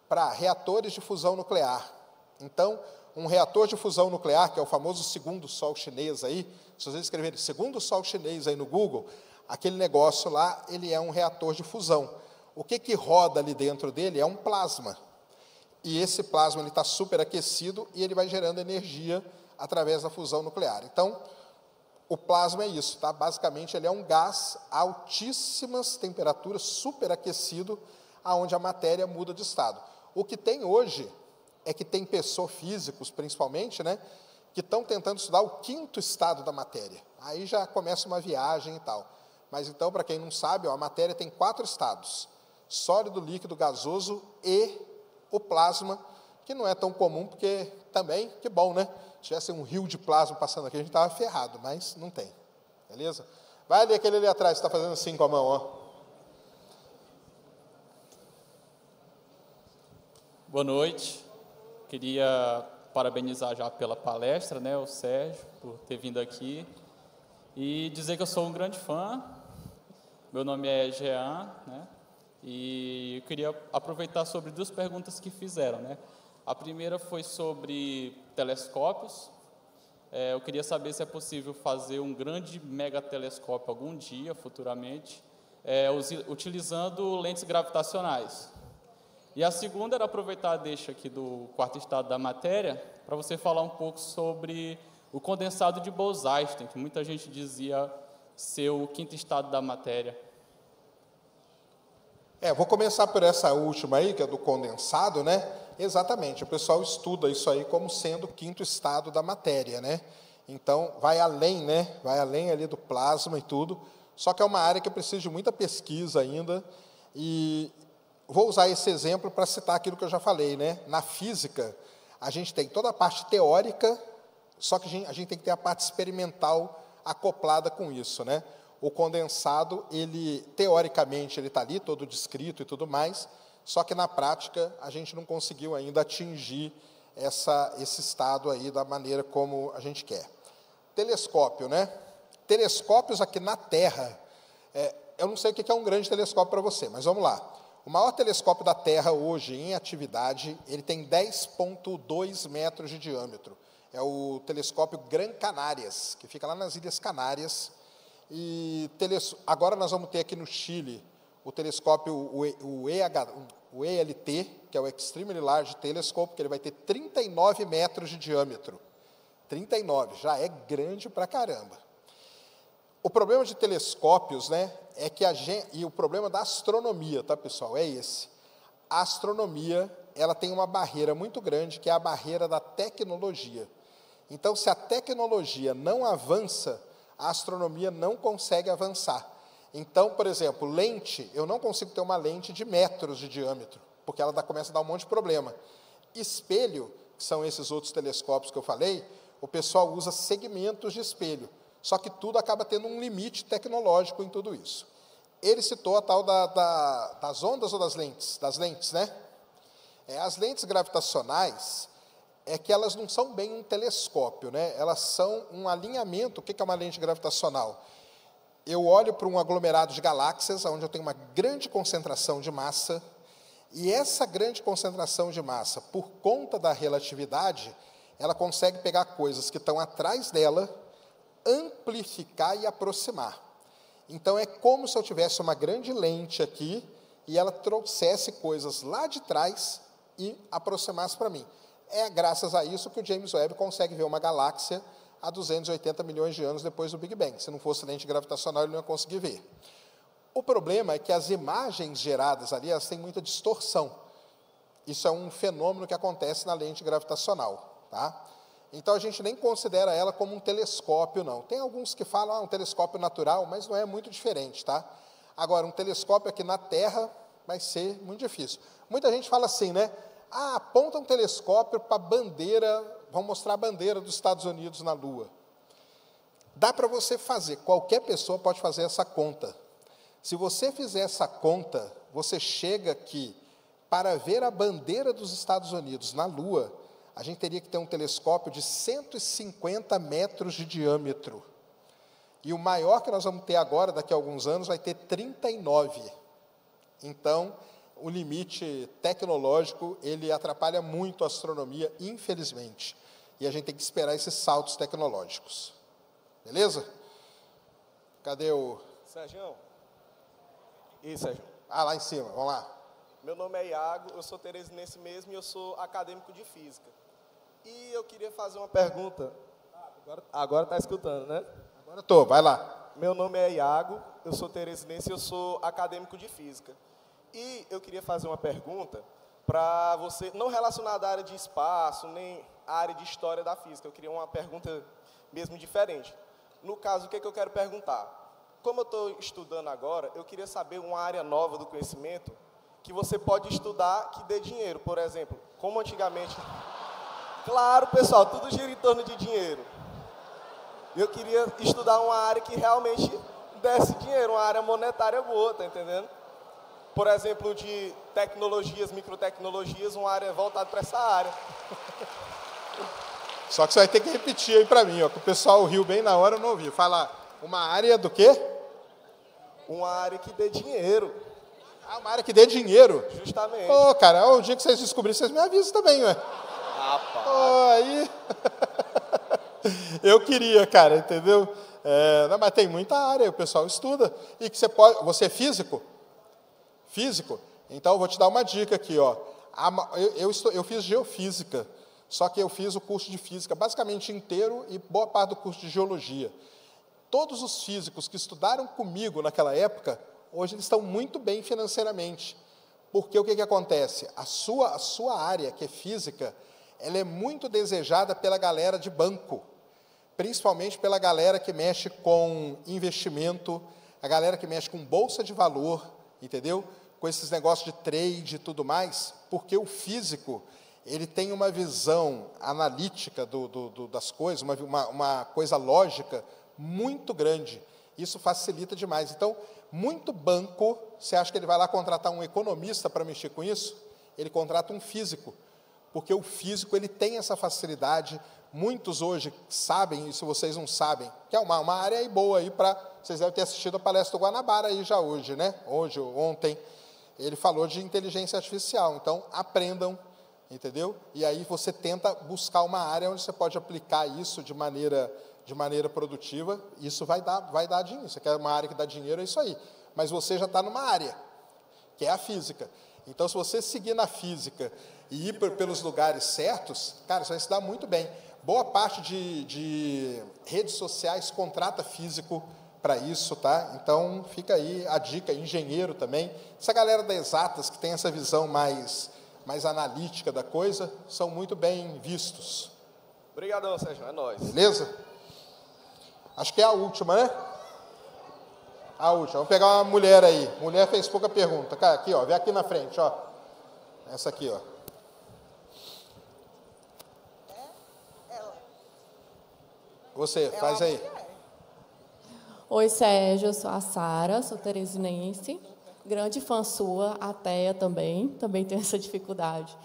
para reatores de fusão nuclear. Então, um reator de fusão nuclear, que é o famoso segundo sol chinês aí, se vocês escreverem segundo sol chinês aí no Google, aquele negócio lá, ele é um reator de fusão. O que roda ali dentro dele é um plasma. E esse plasma está superaquecido e ele vai gerando energia através da fusão nuclear. Então, o plasma é isso, tá? Basicamente, ele é um gás a altíssimas temperaturas, superaquecido, aonde a matéria muda de estado. O que tem hoje é que tem pessoas, físicos principalmente, né, que estão tentando estudar o 5º estado da matéria. Aí já começa uma viagem e tal. Mas então, para quem não sabe, ó, a matéria tem 4 estados: sólido, líquido, gasoso e o plasma, que não é tão comum, porque também, que bom, né? Se tivesse um rio de plasma passando aqui, a gente estava ferrado, mas não tem. Beleza? Vai ali, aquele ali atrás, que está fazendo assim com a mão, ó. Boa noite. Queria parabenizar já pela palestra, né, o Sérgio, por ter vindo aqui. E dizer que eu sou um grande fã. Meu nome é Jean, né? E eu queria aproveitar sobre 2 perguntas que fizeram, né? A primeira foi sobre telescópios. Eu queria saber se é possível fazer um grande megatelescópio algum dia, futuramente, utilizando lentes gravitacionais. E a segunda era aproveitar a deixa aqui do 4º estado da matéria, para você falar um pouco sobre o condensado de Bose-Einstein, que muita gente dizia ser o 5º estado da matéria. Vou começar por essa última aí, que é do condensado, né? Exatamente, o pessoal estuda isso aí como sendo o 5º estado da matéria, né? Então, vai além, né? Vai além ali do plasma e tudo, só que é uma área que precisa de muita pesquisa ainda, e vou usar esse exemplo para citar aquilo que eu já falei, né? Na física, a gente tem toda a parte teórica, só que a gente tem que ter a parte experimental acoplada com isso, né? O condensado, ele, teoricamente, ele está ali, todo descrito e tudo mais, só que na prática a gente não conseguiu ainda atingir esse estado aí da maneira como a gente quer. Telescópio, né? Telescópios aqui na Terra, eu não sei o que é um grande telescópio para você, mas vamos lá. O maior telescópio da Terra hoje em atividade, ele tem 10,2 metros de diâmetro. É o telescópio Gran Canarias, que fica lá nas Ilhas Canárias. E agora nós vamos ter aqui no Chile o telescópio, o ELT, que é o Extremely Large Telescope, que ele vai ter 39 metros de diâmetro. 39, já é grande pra caramba. O problema de telescópios, né, é que e o problema da astronomia, tá, pessoal, é esse. A astronomia, ela tem uma barreira muito grande, que é a barreira da tecnologia. Então, se a tecnologia não avança, a astronomia não consegue avançar. Então, por exemplo, lente, eu não consigo ter uma lente de metros de diâmetro, porque ela começa a dar um monte de problema. Espelho, que são esses outros telescópios que eu falei, o pessoal usa segmentos de espelho, só que tudo acaba tendo um limite tecnológico em tudo isso. Ele citou a tal das ondas ou das lentes? Das lentes, né? As lentes gravitacionais, que elas não são bem um telescópio, né? Elas são um alinhamento. O que é uma lente gravitacional? Eu olho para um aglomerado de galáxias, onde eu tenho uma grande concentração de massa, e essa grande concentração de massa, por conta da relatividade, ela consegue pegar coisas que estão atrás dela, amplificar e aproximar. Então, é como se eu tivesse uma grande lente aqui, e ela trouxesse coisas lá de trás e aproximasse para mim. É graças a isso que o James Webb consegue ver uma galáxia a 280 milhões de anos depois do Big Bang. Se não fosse lente gravitacional, ele não ia conseguir ver. O problema é que as imagens geradas ali, elas têm muita distorção. Isso é um fenômeno que acontece na lente gravitacional, tá? Então, a gente nem considera ela como um telescópio, não. Tem alguns que falam, um telescópio natural, mas não é muito diferente, tá? Agora, um telescópio aqui na Terra vai ser muito difícil. Muita gente fala assim, né? Aponta um telescópio para a bandeira, vamos mostrar a bandeira dos Estados Unidos na Lua. Dá para você fazer, qualquer pessoa pode fazer essa conta. Se você fizer essa conta, você chega que, para ver a bandeira dos Estados Unidos na Lua, a gente teria que ter um telescópio de 150 metros de diâmetro. E o maior que nós vamos ter agora, daqui a alguns anos, vai ter 39. Então, o limite tecnológico, ele atrapalha muito a astronomia, infelizmente. E a gente tem que esperar esses saltos tecnológicos. Beleza? Cadê o... Sérgio? Isso, Sérgio. Lá em cima, vamos lá. Meu nome é Iago, eu sou teresinense mesmo e eu sou acadêmico de física. E eu queria fazer uma pergunta. Agora está escutando, né? Agora eu tô, vai lá. Meu nome é Iago, eu sou teresinense e eu sou acadêmico de física. E eu queria fazer uma pergunta para você, não relacionada à área de espaço, nem à área de história da física. Eu queria uma pergunta mesmo diferente. No caso, o que eu quero perguntar? Como eu estou estudando agora, eu queria saber uma área nova do conhecimento que você pode estudar que dê dinheiro. Por exemplo, como antigamente... Claro, pessoal, tudo gira em torno de dinheiro. Eu queria estudar uma área que realmente desse dinheiro, uma área monetária boa, tá entendendo? Por exemplo, de tecnologias, microtecnologias, uma área voltada para essa área. Só que você vai ter que repetir aí para mim, ó, que o pessoal riu bem na hora, eu não ouvi. Fala, uma área do quê? Uma área que dê dinheiro. Ah, uma área que dê dinheiro? Justamente. Ô, cara, o dia que vocês descobrirem, vocês me avisam também, ué. Rapaz. Aí... Eu queria, cara, entendeu? Não, mas tem muita área, o pessoal estuda. E que você pode... Você é físico? Físico? Então, eu vou te dar uma dica aqui, ó. Eu fiz geofísica, só que eu fiz o curso de física basicamente inteiro e boa parte do curso de geologia. Todos os físicos que estudaram comigo naquela época, hoje eles estão muito bem financeiramente. Porque o que acontece? A sua área, que é física, ela é muito desejada pela galera de banco, principalmente pela galera que mexe com investimento, a galera que mexe com bolsa de valor, entendeu? Com esses negócios de trade e tudo mais, porque o físico, ele tem uma visão analítica das coisas, uma coisa lógica muito grande. Isso facilita demais. Então, muito banco, você acha que ele vai lá contratar um economista para mexer com isso? Ele contrata um físico, porque o físico ele tem essa facilidade. Muitos hoje sabem, e se vocês não sabem, que é uma área aí boa aí para... Vocês devem ter assistido a palestra do Guanabara aí já hoje, né? Ontem, ele falou de inteligência artificial. Então, aprendam, entendeu? E aí você tenta buscar uma área onde você pode aplicar isso de maneira produtiva. Isso vai dar dinheiro. Você quer uma área que dá dinheiro, é isso aí. Mas você já está numa área, que é a física. Então, se você seguir na física e ir pelos lugares certos, cara, você vai se dar muito bem. Boa parte de redes sociais contrata físico para isso, tá? Então, fica aí a dica, engenheiro também. Essa galera das exatas, que tem essa visão mais analítica da coisa, são muito bem vistos. Obrigadão, Sérgio, é nóis. Beleza? Acho que é a última, né? A última. Vamos pegar uma mulher aí. Mulher fez pouca pergunta. Cara, aqui, ó, vem aqui na frente, ó. Essa aqui, ó. Você, faz aí. Oi, Sérgio, eu sou a Sara, sou teresinense, grande fã sua, ateia também tenho essa dificuldade.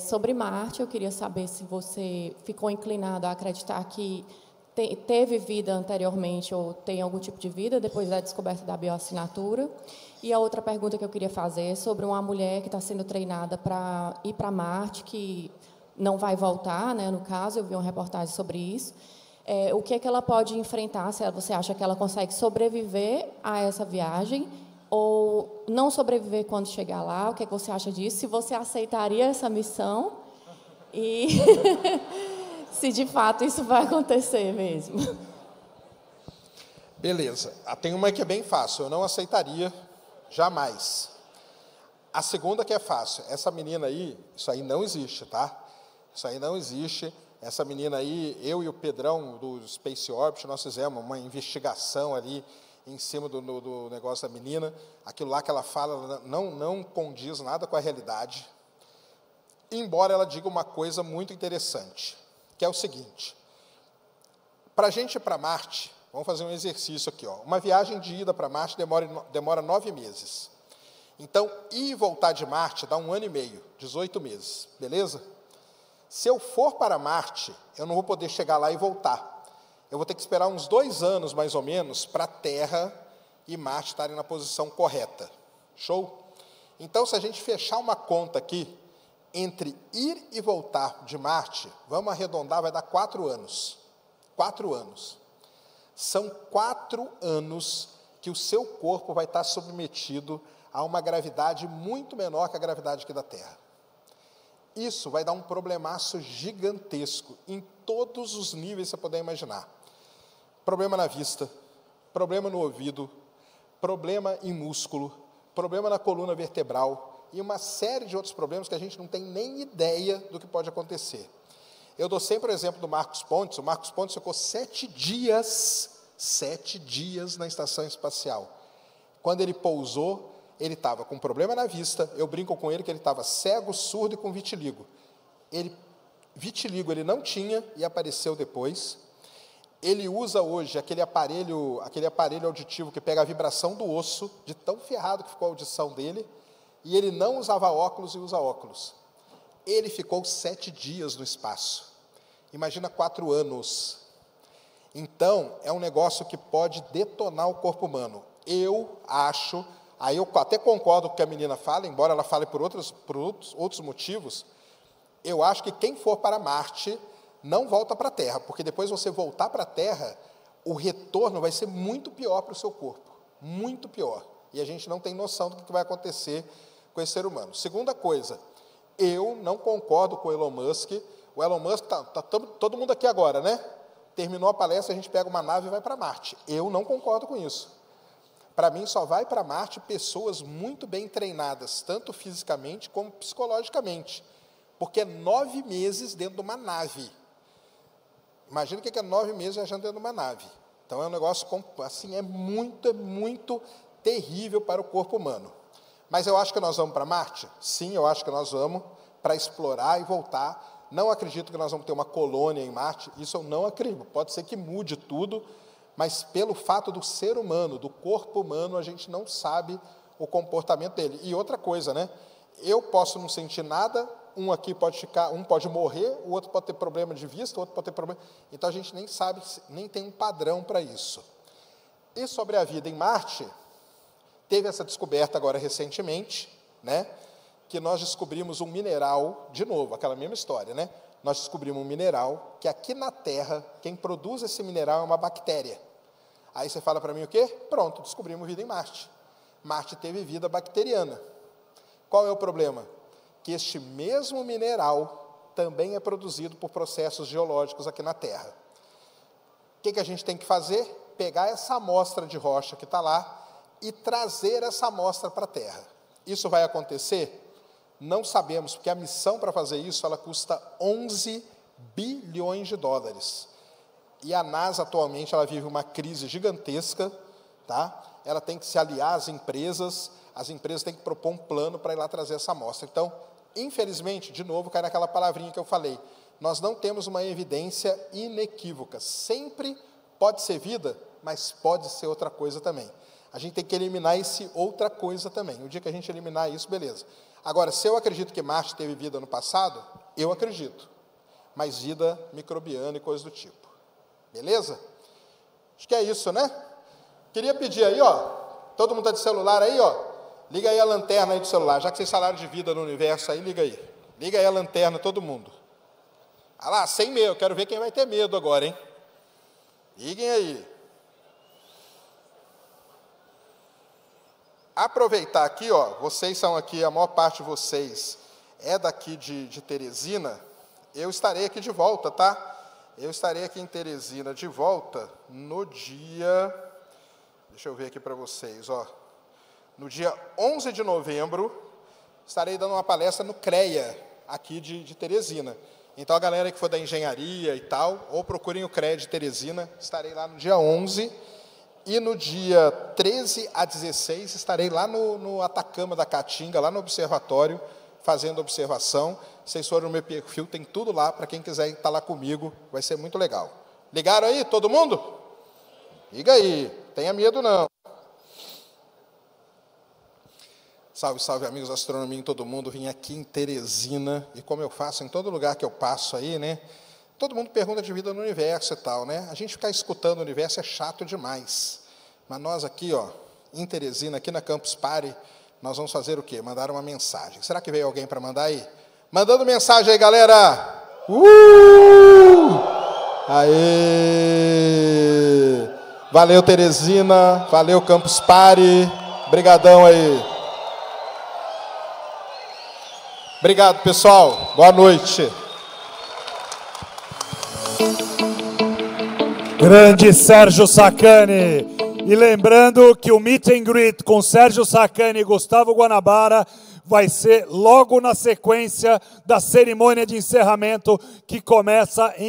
Sobre Marte, eu queria saber se você ficou inclinado a acreditar que teve vida anteriormente ou tem algum tipo de vida depois da descoberta da bioassinatura. E a outra pergunta que eu queria fazer é sobre uma mulher que está sendo treinada para ir para Marte, que não vai voltar, né, no caso, eu vi uma reportagem sobre isso. O que é que ela pode enfrentar? Se você acha que ela consegue sobreviver a essa viagem ou não sobreviver quando chegar lá? O que é que você acha disso? Se você aceitaria essa missão e se de fato isso vai acontecer mesmo. Beleza. Tem uma que é bem fácil. Eu não aceitaria jamais. A segunda que é fácil. Essa menina aí, isso aí não existe, tá? Isso aí não existe. Essa menina aí, eu e o Pedrão do Space Orbit, nós fizemos uma investigação ali em cima do negócio da menina. Aquilo lá que ela fala não condiz nada com a realidade. Embora ela diga uma coisa muito interessante, que é o seguinte. Para a gente ir para Marte, vamos fazer um exercício aqui, ó. Uma viagem de ida para Marte demora 9 meses. Então, ir e voltar de Marte dá 1 ano e meio, 18 meses, beleza? Se eu for para Marte, eu não vou poder chegar lá e voltar. Eu vou ter que esperar uns 2 anos, mais ou menos, para a Terra e Marte estarem na posição correta. Show? Então, se a gente fechar uma conta aqui, entre ir e voltar de Marte, vamos arredondar, vai dar 4 anos. 4 anos. São 4 anos que o seu corpo vai estar submetido a uma gravidade muito menor que a gravidade aqui da Terra. Isso vai dar um problemaço gigantesco em todos os níveis que você puder imaginar. problema na vista, problema no ouvido, problema em músculo, problema na coluna vertebral e uma série de outros problemas que a gente não tem nem ideia do que pode acontecer. Eu dou sempre o exemplo do Marcos Pontes. O Marcos Pontes ficou 7 dias na estação espacial. Quando ele pousou, ele estava com problema na vista. Eu brinco com ele que ele estava cego, surdo e com vitiligo. Vitiligo ele não tinha e apareceu depois. Ele usa hoje aquele aparelho auditivo que pega a vibração do osso, de tão ferrado que ficou a audição dele, e ele não usava óculos e usa óculos. Ele ficou 7 dias no espaço. Imagina 4 anos. Então, é um negócio que pode detonar o corpo humano. Eu acho, aí eu até concordo com o que a menina fala, embora ela fale por outros motivos, eu acho que quem for para Marte não volta para a Terra, porque depois você voltar para a Terra, o retorno vai ser muito pior para o seu corpo, muito pior. E a gente não tem noção do que vai acontecer com esse ser humano. Segunda coisa, eu não concordo com o Elon Musk. O Elon Musk, tá todo mundo aqui agora, né? Terminou a palestra, a gente pega uma nave e vai para Marte. Eu não concordo com isso. Para mim, só vai para Marte pessoas muito bem treinadas, tanto fisicamente como psicologicamente. Porque é 9 meses dentro de uma nave. Imagina o que é 9 meses viajando dentro de uma nave. Então, é um negócio, assim, é muito terrível para o corpo humano. Mas eu acho que nós vamos para Marte? Sim, eu acho que nós vamos para explorar e voltar. Não acredito que nós vamos ter uma colônia em Marte. Isso eu não acredito. Pode ser que mude tudo, mas pelo fato do ser humano, do corpo humano, a gente não sabe o comportamento dele. E outra coisa, né? Eu posso não sentir nada, um pode morrer, o outro pode ter problema de vista, o outro pode ter problema. Então a gente nem sabe, nem tem um padrão para isso. E sobre a vida em Marte, teve essa descoberta agora recentemente, né? Que nós descobrimos um mineral, de novo, aquela mesma história, né? Nós descobrimos um mineral que aqui na Terra, quem produz esse mineral é uma bactéria. Aí você fala para mim o quê? Pronto, descobrimos vida em Marte. Marte teve vida bacteriana. Qual é o problema? Que este mesmo mineral também é produzido por processos geológicos aqui na Terra. O que a gente tem que fazer? Pegar essa amostra de rocha que está lá e trazer essa amostra para a Terra. Isso vai acontecer? Não sabemos, porque a missão para fazer isso, ela custa 11 bilhões de dólares. E a NASA, atualmente, ela vive uma crise gigantesca, tá? Ela tem que se aliar às empresas têm que propor um plano para ir lá trazer essa amostra. Então, infelizmente, de novo, cai naquela palavrinha que eu falei, nós não temos uma evidência inequívoca. Sempre pode ser vida, mas pode ser outra coisa também. A gente tem que eliminar esse outra coisa também. O dia que a gente eliminar isso, beleza. Agora, se eu acredito que Marte teve vida no passado, eu acredito. Mas vida microbiana e coisas do tipo. Beleza? Acho que é isso, né? Queria pedir aí, ó, todo mundo está de celular aí, ó, liga aí a lanterna aí do celular, já que vocês falaram de vida no universo aí, liga aí. Liga aí a lanterna, todo mundo. Ah lá, sem medo, quero ver quem vai ter medo agora, hein? Liguem aí. Aproveitar aqui, ó, vocês são aqui, a maior parte de vocês é daqui de Teresina, eu estarei aqui de volta, tá? Eu estarei aqui em Teresina de volta no dia, deixa eu ver aqui para vocês, ó, no dia 11 de novembro, estarei dando uma palestra no CREA, aqui de Teresina. Então, a galera que for da engenharia e tal, ou procurem o CREA de Teresina, estarei lá no dia 11, e no dia 13 a 16, estarei lá no Atacama da Caatinga, lá no observatório, fazendo observação. Vocês foram no meu perfil, tem tudo lá, para quem quiser estar lá comigo, vai ser muito legal. Ligaram aí, todo mundo? Liga aí, tenha medo não. Salve, salve, amigos da astronomia em todo mundo. Vim aqui em Teresina, e como eu faço em todo lugar que eu passo aí, né? Todo mundo pergunta de vida no universo e tal, né? A gente ficar escutando o universo é chato demais. Mas nós aqui, ó, em Teresina, aqui na Campus Party, nós vamos fazer o quê? Mandar uma mensagem. Será que veio alguém para mandar aí? Mandando mensagem aí, galera! Aê! Valeu, Teresina. Valeu, Campus Party. Obrigadão aí. Obrigado, pessoal. Boa noite. Grande Sérgio Sacani. E lembrando que o meet and greet com Sérgio Sacani e Gustavo Guanabara vai ser logo na sequência da cerimônia de encerramento que começa em